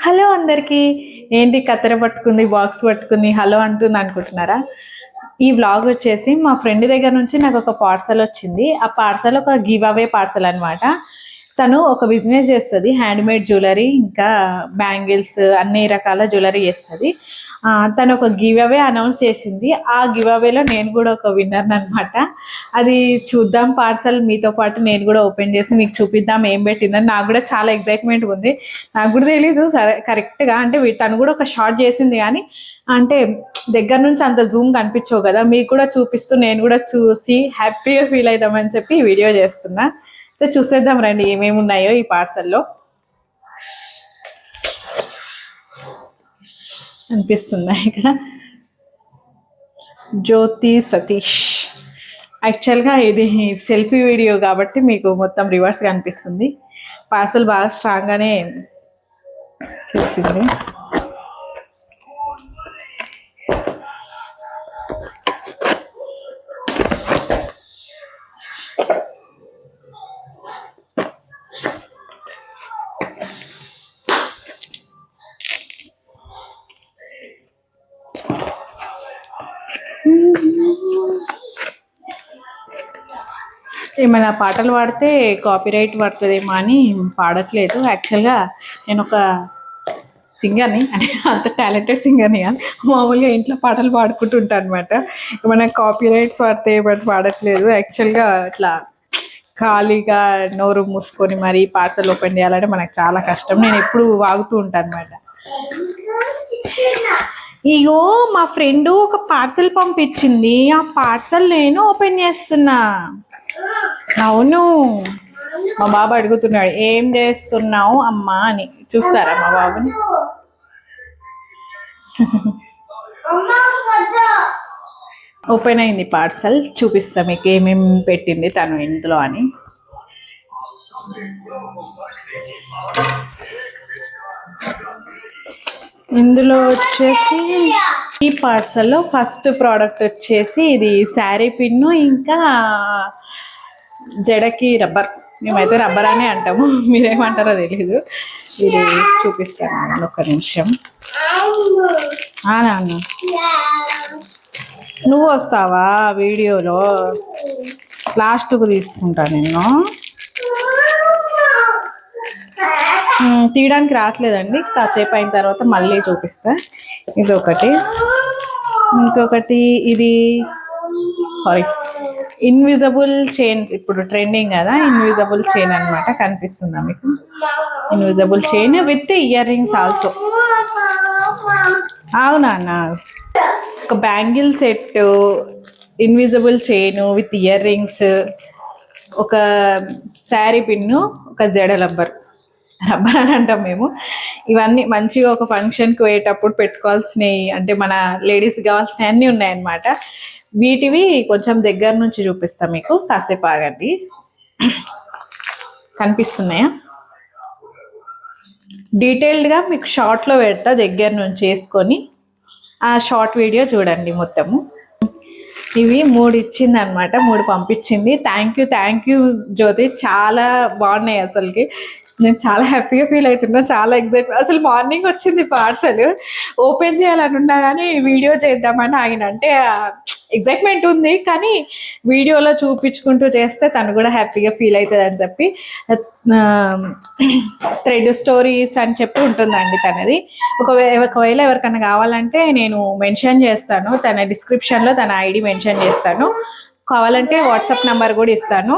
Hello అందరికీ. ఏంటి కత్తెర పట్టుకుంది, బాక్స్ పట్టుకుంది, హలో అంటుంది అనుకుంటున్నారా? ఈ వ్లాగ్ వచ్చేసి మా ఫ్రెండ్ దగ్గర నుంచి నాకు ఒక పార్సల్ వచ్చింది. ఆ పార్సల్ ఒక గివ్ అవే పార్సల్ అనమాట. తను ఒక బిజినెస్ చేస్తుంది, హ్యాండ్మేడ్ జ్యువెలరీ, ఇంకా బ్యాంగిల్స్, అన్ని రకాల జ్యువెలరీ చేస్తుంది. తను ఒక గివ్ అవే అనౌన్స్ చేసింది. ఆ గివ్ అవేలో నేను కూడా ఒక విన్నర్ అనమాట. అది చూద్దాం, పార్సల్ మీతో పాటు నేను కూడా ఓపెన్ చేసి మీకు చూపిద్దాం ఏం పెట్టిందని. నాకు కూడా చాలా ఎగ్జైట్మెంట్ ఉంది. నాకు కూడా తెలీదు సరే కరెక్ట్గా, అంటే తను కూడా ఒక షార్ట్ చేసింది కానీ అంటే దగ్గర నుంచి అంత జూమ్ కనిపించవు కదా, మీకు కూడా చూపిస్తూ నేను కూడా చూసి హ్యాపీగా ఫీల్ అవుదామని చెప్పి ఈ వీడియో చేస్తున్నా. అయితే చూసేద్దాం రండి ఏమేమి ఉన్నాయో ఈ పార్సల్లో. అనిపిస్తుందా ఇక్కడ జ్యోతి సతీష్. యాక్చువల్గా ఇది సెల్ఫీ వీడియో కాబట్టి మీకు మొత్తం రివర్స్గా అనిపిస్తుంది. పార్సల్ బాగా స్ట్రాంగ్గానే చేసింది. ఏమైనా పాటలు పాడితే కాపీరైట్ పడుతుందేమో అని పాడట్లేదు. యాక్చువల్గా నేను ఒక సింగర్ని, అంటే అంత టాలెంటెడ్ సింగర్ని కాదు, మామూలుగా ఇంట్లో పాటలు పాడుకుంటుంటాను అనమాట. ఏమైనా కాపీరైట్స్ పడితే బట్ పాడట్లేదు. యాక్చువల్గా ఇట్లా ఖాళీగా నోరు మూసుకొని మరీ పార్సల్ ఓపెన్ చేయాలంటే మనకు చాలా కష్టం. నేను ఎప్పుడు వాగుతూ ఉంటాను అనమాట. ఇగో మా ఫ్రెండ్ ఒక పార్సల్ పంపించింది, ఆ పార్సల్ నేను ఓపెన్ చేస్తున్నా. అవును, మా బాబు అడుగుతున్నాడు ఏం చేస్తున్నావు అమ్మా అని. చూస్తారా మా బాబుని? ఓపెన్ అయింది పార్సల్, చూపిస్తా మీకు ఏమేమి పెట్టింది తను ఇందులో అని. ఇందులో వచ్చేసి ఈ పార్సల్లో ఫస్ట్ ప్రోడక్ట్ వచ్చేసి ఇది శారీ పిన్ను, ఇంకా జడకి రబ్బర్. మేమైతే రబ్బర్ అనే అంటాము, మీరేమంటారో తెలీదు. ఇది చూపిస్తాను ఒక్క నిమిషం. నాన్న నువ్వు వస్తావా వీడియోలో? లాస్ట్కు తీసుకుంటా నేను. తీయడానికి రావట్లేదండి, కాసేపు అయిన తర్వాత మళ్ళీ చూపిస్తా. ఇది ఒకటి. ఇంకొకటి ఇది సారీ ఇన్విజిబుల్ చైన్, ఇప్పుడు ట్రెండింగ్ కదా ఇన్విజిబుల్ చైన్ అనమాట. కనిపిస్తుందా మీకు? Invisible chain with ear rings also. అవునా, ఒక bangle set, invisible chain with ear rings, ఒక శారీ పిన్ను, ఒక జడ రబ్బర్ అని అంటాం మేము. ఇవన్నీ మంచిగా ఒక ఫంక్షన్కి పోయేటప్పుడు పెట్టుకోవాల్సినవి, అంటే మన లేడీస్ కావాల్సినవి అన్నీ ఉన్నాయన్నమాట. వీటివి కొంచెం దగ్గర నుంచి చూపిస్తాం మీకు, కాసేపు ఆగండి. కనిపిస్తున్నాయా? డీటెయిల్డ్గా మీకు షార్ట్లో పెడతా, దగ్గర నుంచి వేసుకొని ఆ షార్ట్ వీడియో చూడండి మొత్తము. ఇవి 3 ఇచ్చింది అనమాట, 3 పంపించింది. థ్యాంక్ యూ జ్యోతి, చాలా బాగున్నాయి అసలుకి. నేను చాలా హ్యాపీగా ఫీల్ అవుతున్నా, చాలా ఎగ్జైట్మెంట్. అసలు మార్నింగ్ వచ్చింది పార్సల్, ఓపెన్ చేయాలని ఉన్నా కానీ వీడియో చేద్దామని ఆగిన. అంటే ఎగ్జైట్మెంట్ ఉంది కానీ వీడియోలో చూపించుకుంటూ చేస్తే తను కూడా హ్యాపీగా ఫీల్ అవుతుంది అని చెప్పి థ్రెడ్ స్టోరీస్ అని చెప్పి ఉంటుందండి తనది. ఒకవేళ ఎవరికైనా కావాలంటే నేను మెన్షన్ చేస్తాను, తన డిస్క్రిప్షన్లో తన ఐడి మెన్షన్ చేస్తాను. కావాలంటే వాట్సాప్ నెంబర్ కూడా ఇస్తాను,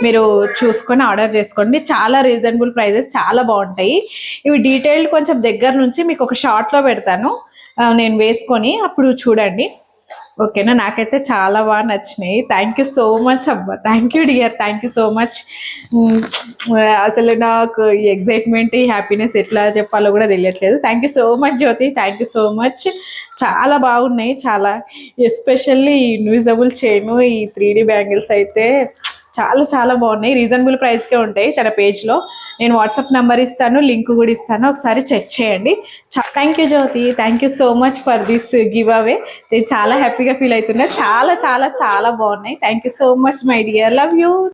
మీరు చూసుకొని ఆర్డర్ చేసుకోండి. చాలా రీజనబుల్ ప్రైజెస్, చాలా బాగుంటాయి. ఇవి డీటెయిల్డ్ కొంచెం దగ్గర నుంచి మీకు ఒక షార్ట్లో పెడతాను నేను వేసుకొని, అప్పుడు చూడండి ఓకేనా. నాకైతే చాలా బాగా నచ్చినాయి. థ్యాంక్ యూ సో మచ్ అబ్బా, thank you dear, thank you so much. అసలు నాకు ఈ ఎగ్జైట్మెంట్, ఈ హ్యాపీనెస్ ఎట్లా చెప్పాలో కూడా తెలియట్లేదు. Thank you so much Jyoti, thank you so much. చాలా బాగున్నాయి, చాలా. ఎస్పెషల్లీ ఇన్విజిబుల్ చైన్, ఈ 3D బ్యాంగిల్స్ అయితే చాలా చాలా బాగున్నాయి. రీజనబుల్ ప్రైస్కే ఉంటాయి. తన పేజ్లో నేను వాట్సాప్ నెంబర్ ఇస్తాను, లింక్ కూడా ఇస్తాను, ఒకసారి చెక్ చేయండి. Thank you Jyoti, thank you so much for this giveaway. నేను చాలా హ్యాపీగా ఫీల్ అవుతున్నా. చాలా చాలా చాలా బాగున్నాయి. Thank you so much my dear, love you.